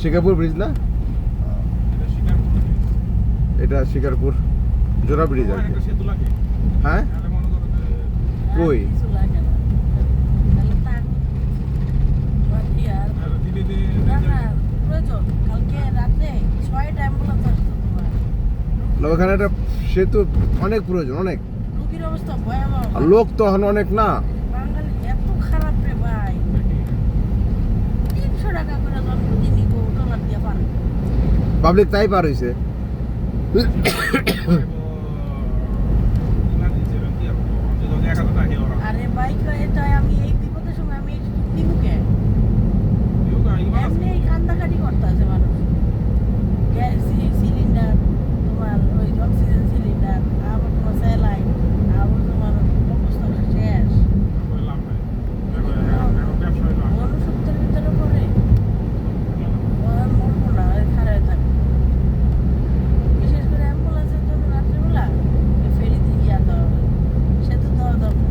Shikarpur bridge না? এটা শিকারপুর জোড়া ব্রিজ আর কি। হ্যাঁ কই ওখানে একটা সেতু অনেক প্রয়োজন, অনেক লোক তো এখন অনেক না। পাবলিক তাই পার হয়েছে। আরে বাইক এটা আমি এই বিপদের সময় আমি নিবুকে এমনি কান্দাকাটি করতে আছে মানুষ। গ্যাস সিলিন্ডার, তোমার ওই অক্সিজেন সিলিন্ডার, আবার তোমার স্যালাইন, আবার তোমার অবস্থাটা শেষ। মনুষ্যত্বের ভিতরে পড়ে মরবো না, খারাপ থাকবে। বিশেষ করে অ্যাম্বুলেন্সের জন্য রাত্রিবেলা ফেরিতে গিয়া দেওয়া হবে, সেতু দেওয়া দরকার।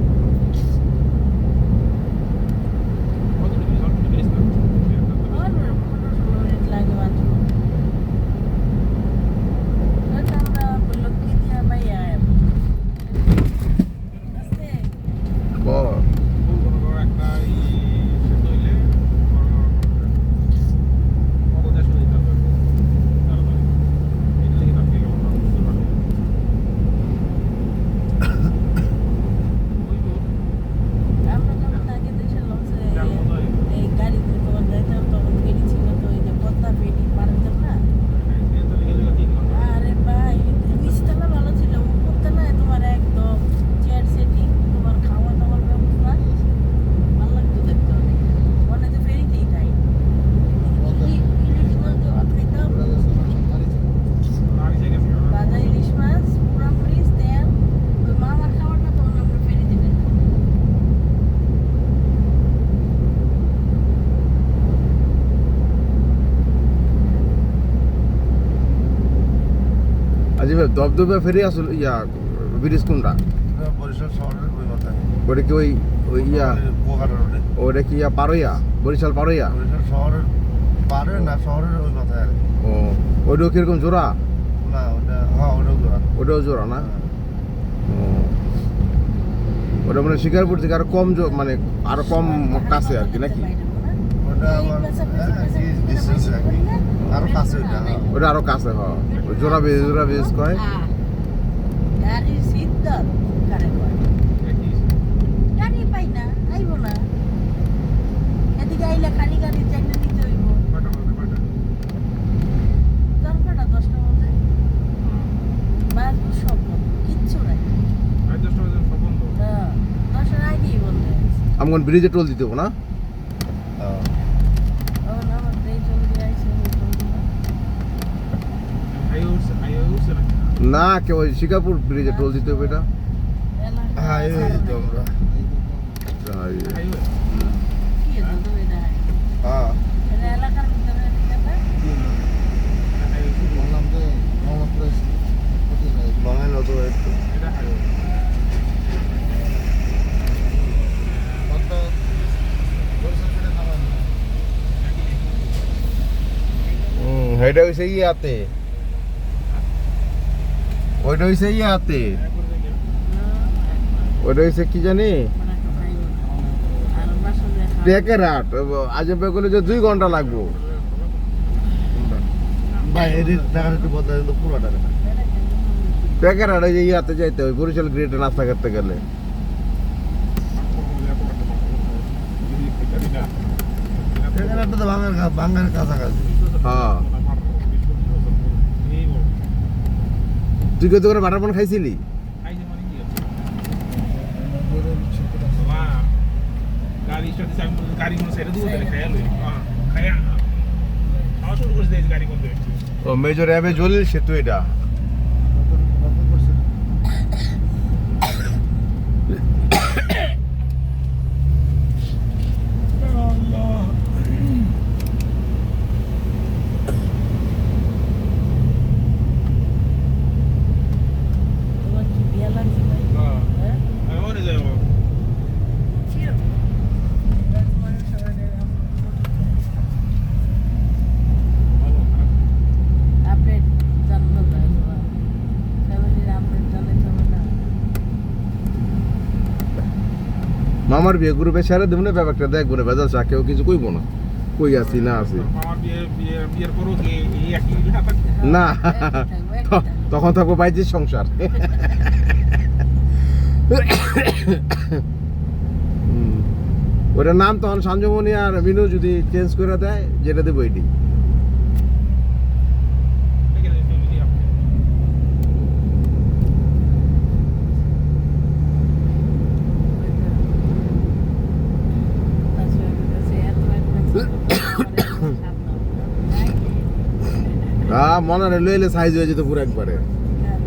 দবদবে ফেরি আসল ইয়া ব্রিজ কোনটা? বরিশাল শহরের ওই মাথায়। ওটা কি ওই ওই ইয়া কুয়াকাটা রোডে। ওটা কি ইয়া পারইয়া বরিশাল পারইয়া? বরিশাল শহরের পারে না, শহরের ওই মাথায় আর কি। ও ওইটাও কিরকম জোড়া? না ওটা, হ্যাঁ ওটাও জোড়া। ওটাও জোড়া না? ও ওটা মানে শিকারপুর থেকে আরো কম মানে আরো কম কাছে আর কি নাকি? ওটা আমার ডিস্টেন্স আর কি, আরো কাছে ওটা। ওটা আরো কাছে, হ্যাঁ জোড়া বেজ কয়। গাড়ির সিদ্ধর কারে কয় গাড়ি পাই না, আইব না। এদিকে আইলে খালি গাড়ি চাইলে নিতে হইব। দরকারটা 10টা মধ্যে বাস সব কিচ্ছু নাই। 10টার আগেই বন্ধ হয়ে গেছে। আমগন ব্রিজে টোল দিতে হবে না? না কেউ শিকারপুর ব্রিজে টোল দিতে হবে এটা। হাইওয়ে দিতে আমরা। হ্যাঁ এলাকার ভিতরে বললাম যে মোহাম্মদপুরে বাঙালি অত একটু এটা হইছে ইয়াতে, ওইটা হইছে ইয়াতে, ওইটা হইছে কি জানি টেকেরহাট। আজবে গেলে যে 2 ঘন্টা লাগবো। বাইরের টাকা একটু বদলাই দিল পুরো টাকা। টেকেরহাট ওই যে ইয়াতে যাইতে হয় বরিশাল গ্রেটে নাস্তা করতে গেলে। টেকেরহাটটা তো বাঙালির কাছাকাছি। হ্যাঁ তুই কত করে বাটার পান খাইছিলি? ও মেজর অ্যাবে জলিল সেতু এটা। মামার বিয়ে গ্রুপে ছেড়ে দেবো না, ব্যাপারটা দেখবো না, ভেজাল চা কেউ কিছু কইবো না, কই আছি না আছি। আমার বিয়ের পরও কি এই একই লেখা থাকবে? না একই থাকবে। তখন থাকবো বাইজির সংসার। ওটার নাম তখন সঞ্জমণি আর মিনু যদি চেঞ্জ করে দেয়, যেটা দেবো এটি। দেখে দেখে যদি আপনি মনে হয় লইলে সাইজ হয়ে যেত পুরো একবারে। হ্যাঁ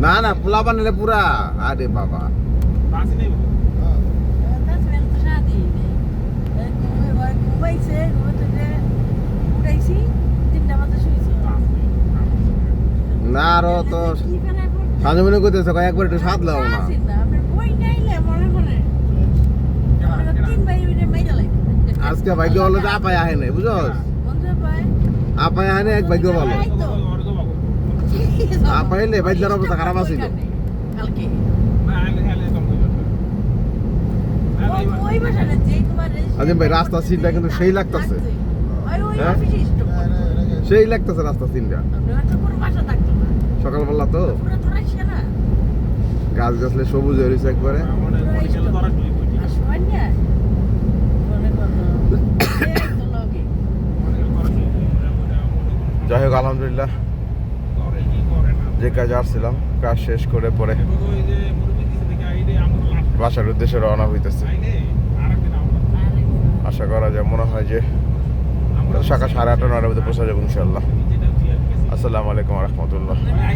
না না পোলা বানালে পুরা, আরে বাবা বাসি নেই বলো। না আরো তো সঞ্জমণি করতেছে একবার একটু স্বাদ লাও না। আজকে ভাগ্য ভালো যে আপায় আহে নাই, বুঝছ? আপায় আহে নাই, এক ভাগ্য ভালো। আপায় এলে বাইদার অবস্থা খারাপ আছিল। কালকে না আইলে হেলে কম হইবে। ওই বাসাটা যেই তোমার আজিম ভাই রাস্তা সিনটা কিন্তু সেই লাগতাছে, ওই হ্যাঁ? অফিসে স্টপ সেই লাগতাছে রাস্তা সিনটা। আপনার তো কোনো বাসা থাকতো না সকালবেলা তো পুরো তো রাখছে না গাছ গাছলে সবুজ হয়ে রয়েছে একবারে। আমাদের পরিচাল ধরা শুরু কইছি। আর সময় না মনে করো এই তো লগে অনেক ধরা শুরু কইছি। যাই হোক আলহামদুলিল্লাহ করে কি করে না। যে কাজে আসছিলাম কাজ শেষ করে পরে এবার ওই যে মুরগি দিছে দেখে আইলে আমরা লাভ বাসার উদ্দেশ্যে রওনা হইতেছে। আইলে আরেকদিন আমরা আশা করা যায়, মনে হয় যে আমরা সকাল 8:30 9টার মধ্যে পৌঁছা যাবো ইনশাল্লাহ। যেটা দিয়ে গেছি। আসসালামু আলাইকুম রহমতুল্লাহ।